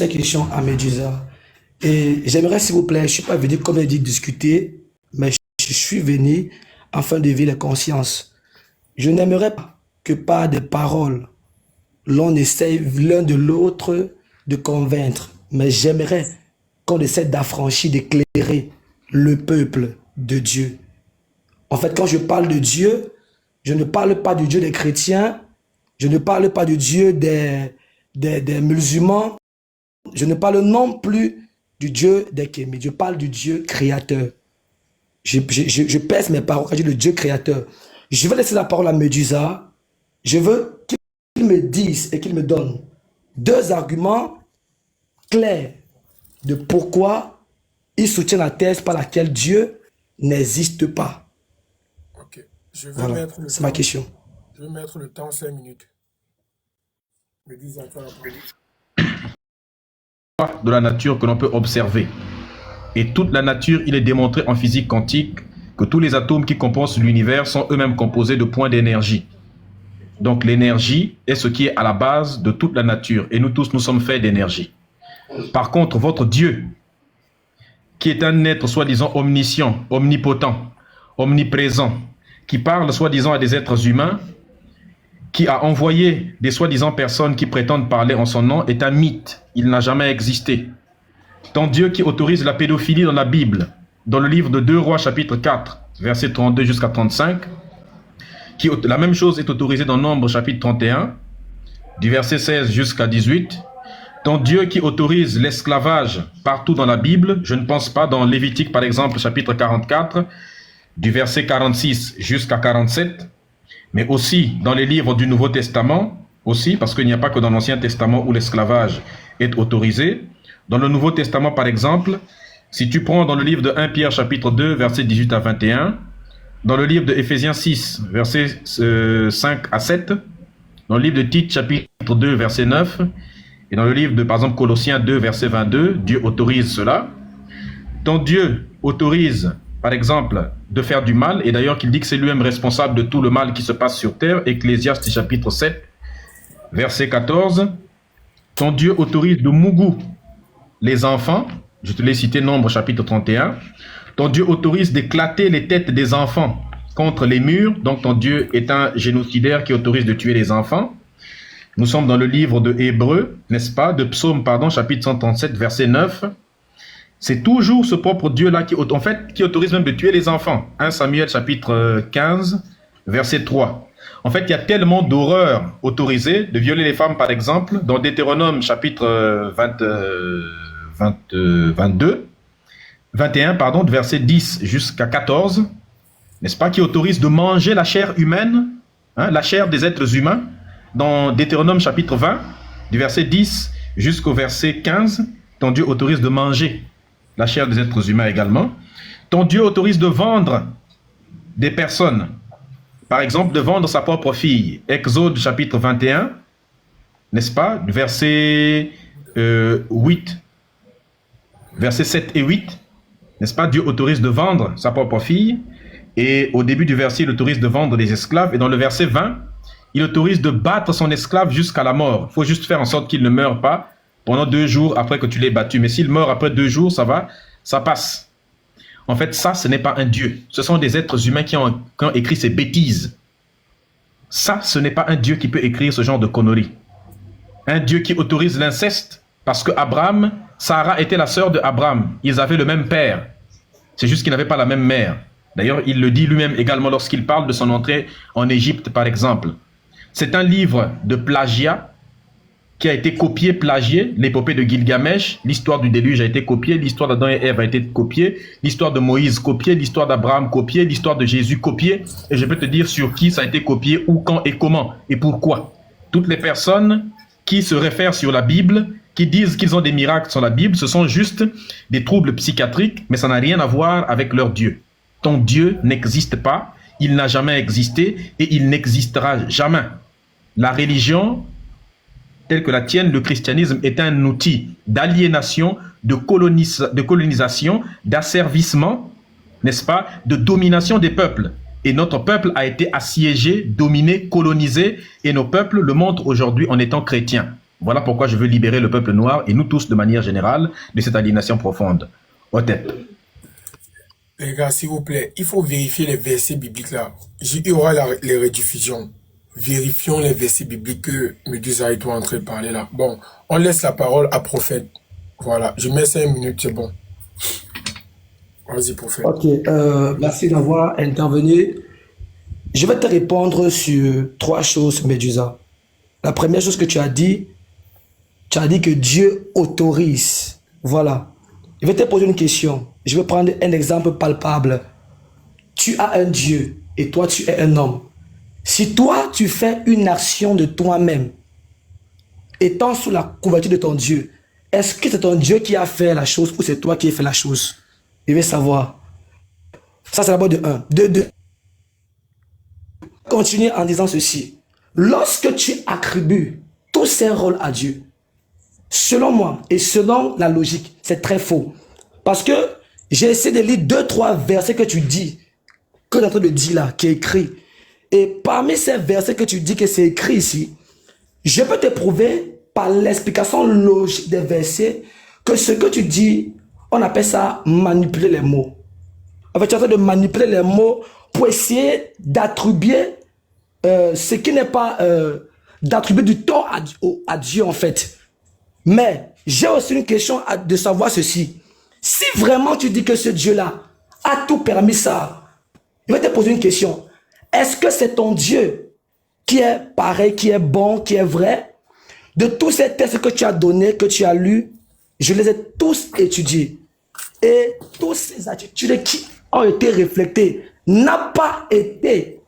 cette question à Medusa. Et j'aimerais, s'il vous plaît, je ne suis pas venu, comme elle dit, discuter, mais je suis venu afin d'éveiller les consciences. Je n'aimerais pas que par des paroles, l'on essaye l'un de l'autre de convaincre, mais j'aimerais qu'on essaie d'affranchir, d'éclairer le peuple de Dieu. En fait, quand je parle de Dieu, je ne parle pas du Dieu des chrétiens, je ne parle pas du Dieu des musulmans, je ne parle non plus du Dieu des Kémites, je parle du Dieu créateur. Je pèse mes paroles quand je dis le Dieu créateur. Je vais laisser la parole à Medusa. Je veux qu'il me dise et qu'il me donne deux arguments clairs de pourquoi il soutient la thèse par laquelle Dieu n'existe pas. Ok. Je vais Voilà, mettre le c'est ma temps. question. Je vais mettre le temps 5 minutes. Medusa, tu as la parole. De la nature que l'on peut observer. Et toute la nature, il est démontré en physique quantique que tous les atomes qui composent l'univers sont eux-mêmes composés de points d'énergie. Donc l'énergie est ce qui est à la base de toute la nature. Et nous tous, nous sommes faits d'énergie. Par contre, votre Dieu, qui est un être soi-disant omniscient, omnipotent, omniprésent, qui parle soi-disant à des êtres humains, qui a envoyé des soi-disant personnes qui prétendent parler en son nom, est un mythe. Il n'a jamais existé. Ton Dieu qui autorise la pédophilie dans la Bible, dans le livre de 2 Rois chapitre 4, verset 32 jusqu'à 35, la même chose est autorisée dans Nombre chapitre 31, du verset 16 jusqu'à 18. Ton Dieu qui autorise l'esclavage partout dans la Bible, je ne pense pas dans Lévitique par exemple chapitre 44, du verset 46 jusqu'à 47, mais aussi dans les livres du Nouveau Testament, aussi, parce qu'il n'y a pas que dans l'Ancien Testament où l'esclavage est autorisé. Dans le Nouveau Testament, par exemple, si tu prends dans le livre de 1 Pierre, chapitre 2, versets 18 à 21, dans le livre de Éphésiens 6, versets 5 à 7, dans le livre de Tite, chapitre 2, verset 9, et dans le livre de, par exemple, Colossiens 2, verset 22, Dieu autorise cela. Ton Dieu autorise, par exemple, de faire du mal, et d'ailleurs qu'il dit que c'est lui-même responsable de tout le mal qui se passe sur terre, Ecclésiaste chapitre 7, verset 14. Ton Dieu autorise de mougou les enfants, je te l'ai cité, Nombre chapitre 31. Ton Dieu autorise d'éclater les têtes des enfants contre les murs, donc ton Dieu est un génocidaire qui autorise de tuer les enfants. Nous sommes dans le livre de Hébreux, n'est-ce pas, de Psaume, pardon, chapitre 137, verset 9. C'est toujours ce propre Dieu-là qui autorise même de tuer les enfants. 1 Samuel chapitre 15, verset 3. En fait, il y a tellement d'horreurs autorisées de violer les femmes, par exemple, dans Deutéronome chapitre 21, pardon, de verset 10 jusqu'à 14, n'est-ce pas, qui autorise de manger la chair humaine, hein, la chair des êtres humains, dans Deutéronome chapitre 20, du verset 10 jusqu'au verset 15, ton Dieu autorise de manger la chair des êtres humains également. Ton Dieu autorise de vendre des personnes, par exemple, de vendre sa propre fille. Exode chapitre 21, n'est-ce pas, du verset 8, versets 7 et 8, n'est-ce pas, Dieu autorise de vendre sa propre fille, et au début du verset, il autorise de vendre des esclaves, et dans le verset 20, il autorise de battre son esclave jusqu'à la mort. Il faut juste faire en sorte qu'il ne meure pas pendant 2 jours après que tu l'aies battu, mais s'il meurt après 2 jours, ça va, ça passe. En fait, ça, ce n'est pas un Dieu. Ce sont des êtres humains qui ont écrit ces bêtises. Ça, ce n'est pas un Dieu qui peut écrire ce genre de conneries. Un Dieu qui autorise l'inceste, parce que Abraham, Sarah était la sœur de Abraham. Ils avaient le même père. C'est juste qu'ils n'avaient pas la même mère. D'ailleurs, il le dit lui-même également lorsqu'il parle de son entrée en Égypte, par exemple. C'est un livre de plagiat qui a été copié, plagié. L'épopée de Gilgamesh, l'histoire du déluge a été copiée, l'histoire d'Adam et Ève a été copiée, l'histoire de Moïse copiée, l'histoire d'Abraham copiée, l'histoire de Jésus copiée. Et je peux te dire sur qui ça a été copié, où, quand et comment et pourquoi. Toutes les personnes qui se réfèrent sur la Bible, qui disent qu'ils ont des miracles sur la Bible, ce sont juste des troubles psychiatriques, mais ça n'a rien à voir avec leur Dieu. Ton Dieu n'existe pas, il n'a jamais existé et il n'existera jamais. La religion telle que la tienne, le christianisme, est un outil d'aliénation, de colonisation, d'asservissement, n'est-ce pas, de domination des peuples. Et notre peuple a été assiégé, dominé, colonisé, et nos peuples le montrent aujourd'hui en étant chrétiens. Voilà pourquoi je veux libérer le peuple noir et nous tous de manière générale de cette aliénation profonde. Otep. Les gars, s'il vous plaît, il faut vérifier les versets bibliques là. Il y aura les rediffusions. Vérifions les versets bibliques que Medusa est en train de parler là. Bon, on laisse la parole à prophète. Voilà, je mets 5 minutes, c'est bon. Vas-y, prophète. Ok, merci d'avoir intervenu. Je vais te répondre sur 3 choses, Medusa. La première chose que tu as dit que Dieu autorise. Voilà. Je vais te poser une question. Je vais prendre un exemple palpable. Tu as un Dieu et toi, tu es un homme. Si toi, tu fais une action de toi-même, étant sous la couverture de ton Dieu, est-ce que c'est ton Dieu qui a fait la chose ou c'est toi qui as fait la chose? Je veux savoir. Ça, c'est d'abord de 1. De 2. Continue en disant ceci. Lorsque tu attribues tous ces rôles à Dieu, selon moi et selon la logique, c'est très faux. Parce que j'ai essayé de lire 2-3 versets que tu dis, que tu es en train de dire là, qui est écrit. Et parmi ces versets que tu dis que c'est écrit ici, je peux te prouver par l'explication logique des versets que ce que tu dis, on appelle ça manipuler les mots. En fait, tu es en train de manipuler les mots pour essayer d'attribuer ce qui n'est pas d'attribuer du tort à Dieu en fait. Mais j'ai aussi une question de savoir ceci. Si vraiment tu dis que ce Dieu-là a tout permis ça, je vais te poser une question. Est-ce que c'est ton Dieu qui est pareil, qui est bon, qui est vrai? De tous ces textes que tu as donnés, que tu as lus, je les ai tous étudiés. Et toutes ces attitudes qui ont été reflétées n'ont pas été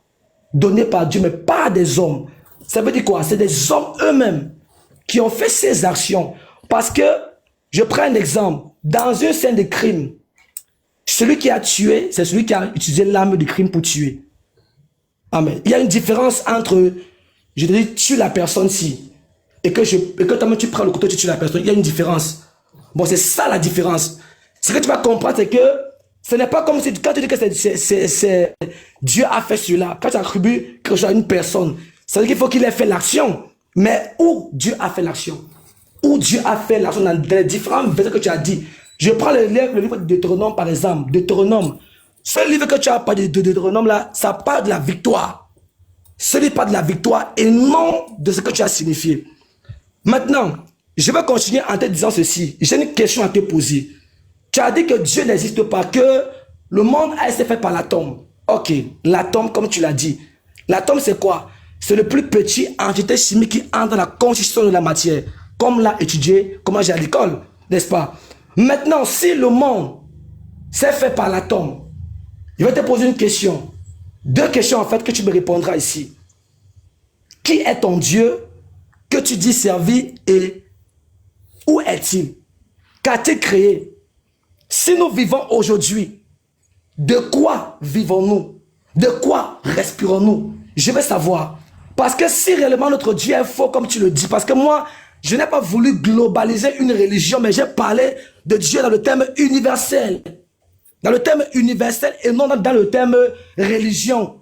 données par Dieu, mais par des hommes. Ça veut dire quoi? C'est des hommes eux-mêmes qui ont fait ces actions. Parce que, je prends un exemple, dans une scène de crime, celui qui a tué, c'est celui qui a utilisé l'arme du crime pour tuer. Amen. Il y a une différence entre, je te dis, tue la personne-ci, et que toi-même tu prends le couteau, tu tues la personne. Il y a une différence. Bon, c'est ça la différence. Ce que tu vas comprendre, c'est que ce n'est pas comme si, quand tu dis que Dieu a fait cela, quand tu attribues quelque chose à une personne, ça veut dire qu'il faut qu'il ait fait l'action. Mais où Dieu a fait l'action? Où Dieu a fait l'action dans les différents versets que tu as dit. Je prends le livre de Deutéronome par exemple. Deutéronome. Ce livre que tu as parlé de Deutéronome là, ça parle de la victoire. Ce livre parle de la victoire et non de ce que tu as signifié. Maintenant, je vais continuer en te disant ceci. J'ai une question à te poser. Tu as dit que Dieu n'existe pas, que le monde a été fait par l'atome. Ok, l'atome comme tu l'as dit. L'atome c'est quoi? C'est le plus petit entité chimique qui entre dans la constitution de la matière. Comme l'a étudié, comme j'ai à l'école, n'est-ce pas? Maintenant, si le monde s'est fait par l'atome, je vais te poser une question. 2 questions en fait que tu me répondras ici. Qui est ton Dieu que tu dis servir et où est-il? Qu'a-t-il créé? Si nous vivons aujourd'hui, de quoi vivons-nous? De quoi respirons-nous? Je veux savoir. Parce que si réellement notre Dieu est faux comme tu le dis, parce que moi, je n'ai pas voulu globaliser une religion, mais j'ai parlé de Dieu dans le terme universel. Dans le terme universel et non dans le terme religion.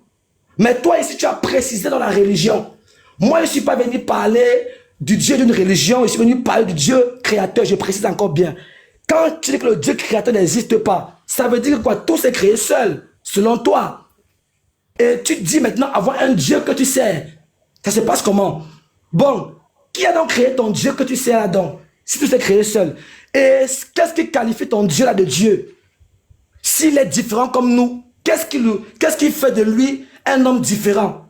Mais toi ici, tu as précisé dans la religion. Moi, je ne suis pas venu parler du Dieu d'une religion, je suis venu parler du Dieu créateur, je précise encore bien. Quand tu dis que le Dieu créateur n'existe pas, ça veut dire que quoi? Tout s'est créé seul, selon toi. Et tu dis maintenant avoir un Dieu que tu sais. Ça se passe comment? Bon, qui a donc créé ton Dieu que tu sais là-dedans? Si tout s'est créé seul. Et qu'est-ce qui qualifie ton Dieu là de Dieu? S'il est différent comme nous, qu'est-ce qui fait de lui un homme différent?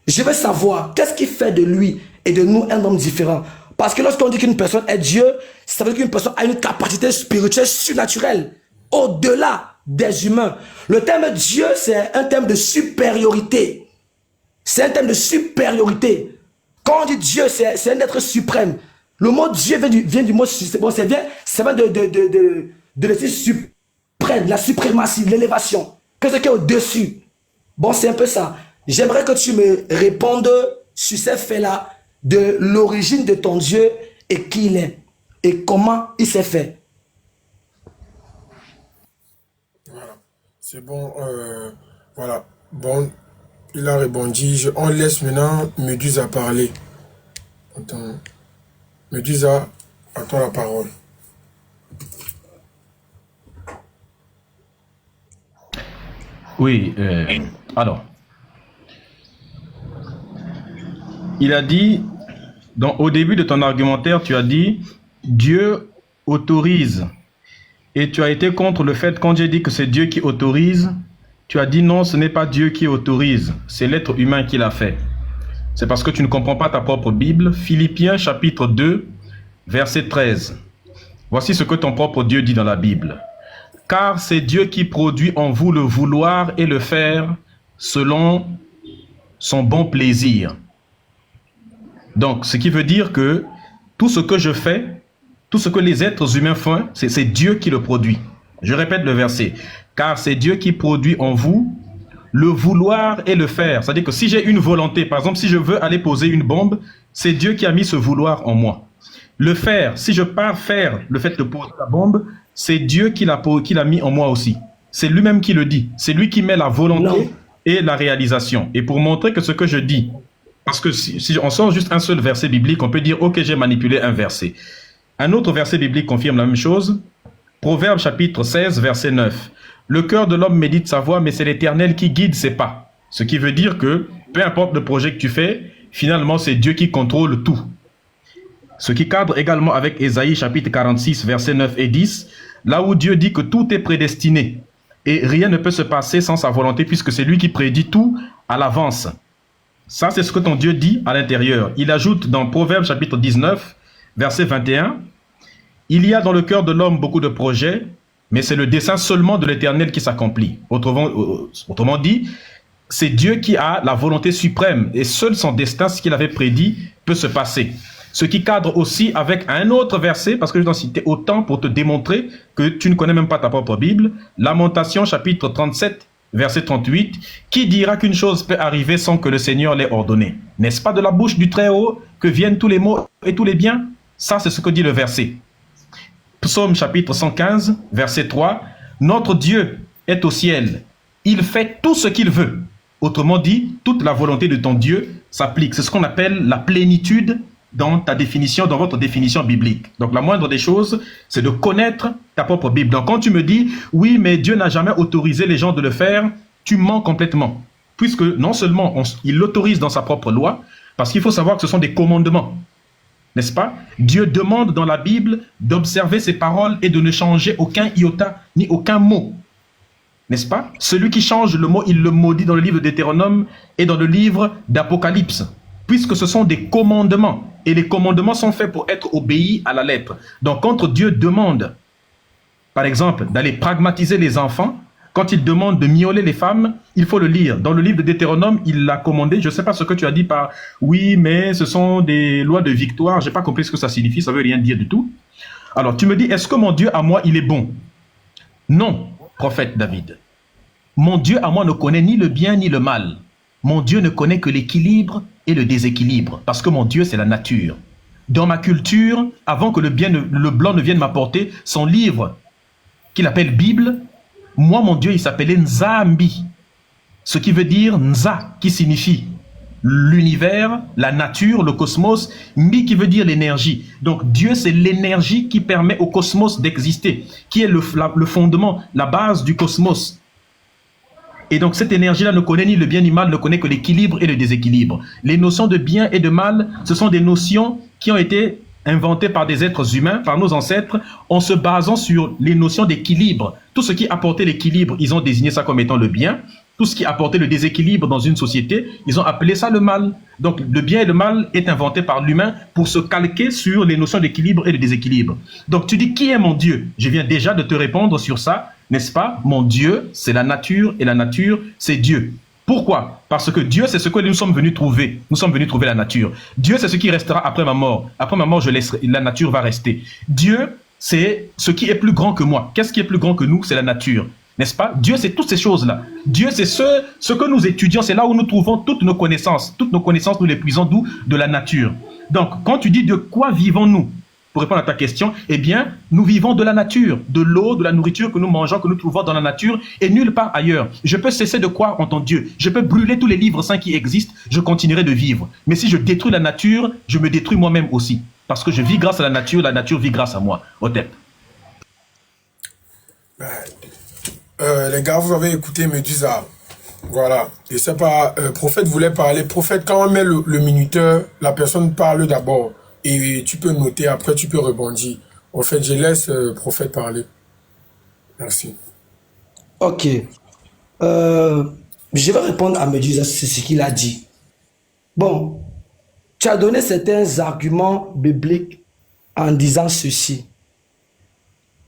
Je veux savoir, qu'est-ce qui fait de lui et de nous un homme différent? Parce que lorsqu'on dit qu'une personne est Dieu, ça veut dire qu'une personne a une capacité spirituelle surnaturelle, au-delà des humains. Le terme Dieu, c'est un terme de supériorité. C'est un terme de supériorité. Quand on dit Dieu, c'est un être suprême. Le mot Dieu vient du mot, bon, ça vient de l'esprit suprême, la suprématie, l'élévation. Qu'est-ce qui est au-dessus? Bon, c'est un peu ça. J'aimerais que tu me répondes sur ces faits-là, de l'origine de ton Dieu et qui il est et comment il s'est fait. Voilà. C'est bon. Voilà. Bon, il a répondu. On laisse maintenant Méduse à parler. Attends. Medusa, à toi la parole. Oui, alors, il a dit, au début de ton argumentaire, tu as dit, Dieu autorise. Et tu as été contre le fait, quand j'ai dit que c'est Dieu qui autorise, tu as dit non, ce n'est pas Dieu qui autorise, c'est l'être humain qui l'a fait. C'est parce que tu ne comprends pas ta propre Bible. Philippiens chapitre 2, verset 13. Voici ce que ton propre Dieu dit dans la Bible. Car c'est Dieu qui produit en vous le vouloir et le faire selon son bon plaisir. Donc, ce qui veut dire que tout ce que je fais, tout ce que les êtres humains font, c'est Dieu qui le produit. Je répète le verset. Car c'est Dieu qui produit en vous le vouloir et le faire. C'est-à-dire que si j'ai une volonté, par exemple, si je veux aller poser une bombe, c'est Dieu qui a mis ce vouloir en moi. Le faire, si je pars faire le fait de poser la bombe, c'est Dieu qui l'a mis en moi aussi. C'est lui-même qui le dit. C'est lui qui met la volonté et la réalisation. Et pour montrer que ce que je dis, parce que si on sort juste un seul verset biblique, on peut dire, ok, j'ai manipulé un verset. Un autre verset biblique confirme la même chose. Proverbe chapitre 16, verset 9. Le cœur de l'homme médite sa voie, mais c'est l'Éternel qui guide ses pas. Ce qui veut dire que, peu importe le projet que tu fais, finalement, c'est Dieu qui contrôle tout. Ce qui cadre également avec Ésaïe chapitre 46, versets 9 et 10, là où Dieu dit que tout est prédestiné et rien ne peut se passer sans sa volonté puisque c'est lui qui prédit tout à l'avance. Ça, c'est ce que ton Dieu dit à l'intérieur. Il ajoute dans Proverbe chapitre 19, verset 21, « Il y a dans le cœur de l'homme beaucoup de projets, mais c'est le dessein seulement de l'Éternel qui s'accomplit. » Autrement dit, c'est Dieu qui a la volonté suprême et seul son destin, ce qu'il avait prédit, peut se passer. Ce qui cadre aussi avec un autre verset, parce que je t'en citer autant pour te démontrer que tu ne connais même pas ta propre Bible. Lamentation chapitre 37, verset 38. Qui dira qu'une chose peut arriver sans que le Seigneur l'ait ordonné? N'est-ce pas de la bouche du Très-Haut que viennent tous les maux et tous les biens? Ça, c'est ce que dit le verset. Psaume chapitre 115, verset 3. Notre Dieu est au ciel. Il fait tout ce qu'il veut. Autrement dit, toute la volonté de ton Dieu s'applique. C'est ce qu'on appelle la plénitude dans ta définition, dans votre définition biblique. Donc la moindre des choses, c'est de connaître ta propre Bible. Donc quand tu me dis, oui, mais Dieu n'a jamais autorisé les gens de le faire, tu mens complètement. Puisque non seulement il l'autorise dans sa propre loi, parce qu'il faut savoir que ce sont des commandements. N'est-ce pas? Dieu demande dans la Bible d'observer ses paroles et de ne changer aucun iota ni aucun mot. N'est-ce pas? Celui qui change le mot, il le maudit dans le livre de Deutéronome et dans le livre d'Apocalypse. Puisque ce sont des commandements. Et les commandements sont faits pour être obéis à la lettre. Donc quand Dieu demande, par exemple, d'aller pragmatiser les enfants, quand il demande de mioler les femmes, il faut le lire. Dans le livre de Deutéronome, il l'a commandé. Je ne sais pas ce que tu as dit par « oui, mais ce sont des lois de victoire ». Je n'ai pas compris ce que ça signifie, ça ne veut rien dire du tout. Alors tu me dis, est-ce que mon Dieu à moi, il est bon? Non, prophète David. Mon Dieu à moi ne connaît ni le bien ni le mal. Mon Dieu ne connaît que l'équilibre et le déséquilibre, parce que mon Dieu, c'est la nature. Dans ma culture, avant que le blanc ne vienne m'apporter son livre qu'il appelle Bible, moi, mon Dieu, il s'appelait Nzambi, ce qui veut dire Nza, qui signifie l'univers, la nature, le cosmos, Mbi qui veut dire l'énergie. Donc Dieu, c'est l'énergie qui permet au cosmos d'exister, qui est le fondement, la base du cosmos. Et donc cette énergie-là ne connaît ni le bien ni le mal, ne connaît que l'équilibre et le déséquilibre. Les notions de bien et de mal, ce sont des notions qui ont été inventées par des êtres humains, par nos ancêtres, en se basant sur les notions d'équilibre. Tout ce qui apportait l'équilibre, ils ont désigné ça comme étant le bien. Tout ce qui apportait le déséquilibre dans une société, ils ont appelé ça le mal. Donc le bien et le mal est inventé par l'humain pour se calquer sur les notions d'équilibre et de déséquilibre. Donc tu dis, qui est mon Dieu? Je viens déjà de te répondre sur ça. N'est-ce pas? Mon Dieu, c'est la nature et la nature, c'est Dieu. Pourquoi? Parce que Dieu, c'est ce que nous sommes venus trouver. Nous sommes venus trouver la nature. Dieu, c'est ce qui restera après ma mort. Après ma mort, la nature va rester. Dieu, c'est ce qui est plus grand que moi. Qu'est-ce qui est plus grand que nous? C'est la nature. N'est-ce pas? Dieu, c'est toutes ces choses-là. Dieu, c'est ce que nous étudions. C'est là où nous trouvons toutes nos connaissances. Toutes nos connaissances, nous les puisons d'où? De la nature. Donc, quand tu dis de quoi vivons-nous? Pour répondre à ta question, eh bien, nous vivons de la nature, de l'eau, de la nourriture que nous mangeons, que nous trouvons dans la nature et nulle part ailleurs. Je peux cesser de croire en ton Dieu. Je peux brûler tous les livres saints qui existent, je continuerai de vivre. Mais si je détruis la nature, je me détruis moi-même aussi. parce que je vis grâce à la nature vit grâce à moi. Otep. Les gars, vous avez écouté Medusa. Voilà. Je sais pas, prophète voulait parler. Prophète, quand on met le minuteur, la personne parle d'abord. Et tu peux noter, après tu peux rebondir. En fait, je laisse prophète parler. Merci. Ok. Je vais répondre à Medusa, c'est ce qu'il a dit. Bon, tu as donné certains arguments bibliques en disant ceci.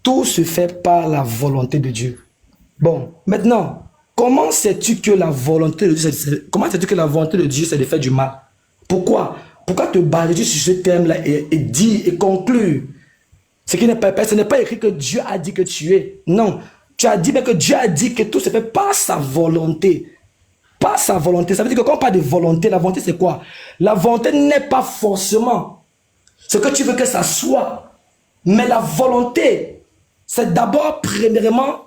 Tout se fait par la volonté de Dieu. Bon, maintenant, comment sais-tu que la volonté de Dieu, comment sais-tu que la volonté de Dieu, c'est de faire du mal? Pourquoi? Pourquoi te baser sur ce thème-là et dire et conclure? Ce n'est pas écrit que Dieu a dit que tu es. Non, tu as dit bien que Dieu a dit que tout se fait par sa volonté. Pas sa volonté. Ça veut dire que quand on parle de volonté, la volonté c'est quoi? La volonté n'est pas forcément ce que tu veux que ça soit. Mais la volonté, c'est d'abord, premièrement,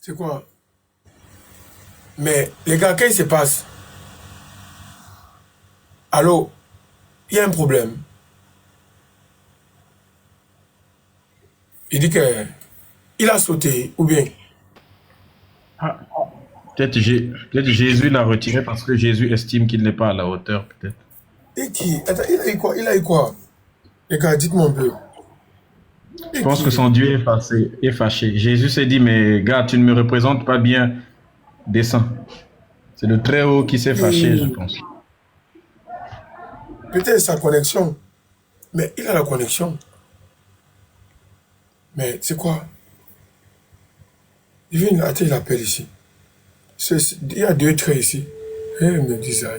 C'est quoi? Mais les gars, qu'est-ce qui se passe? Allô? Il y a un problème. Il dit que il a sauté, ou bien? Ah, peut-être Jésus l'a retiré parce que Jésus estime qu'il n'est pas à la hauteur, peut-être. Et qui? Attends, il a eu quoi? Il a eu quoi? Les gars, dites-moi un peu. Je Et pense qui? que son Dieu est fâché. Jésus s'est dit, mais gars, tu ne me représentes pas bien, descends. C'est le Très-Haut qui s'est fâché, je Et pense. peut-être sa connexion. Mais il a la connexion. Mais c'est quoi? Attends, il appelle ici. Il y a deux traits ici. Et il me dit ça.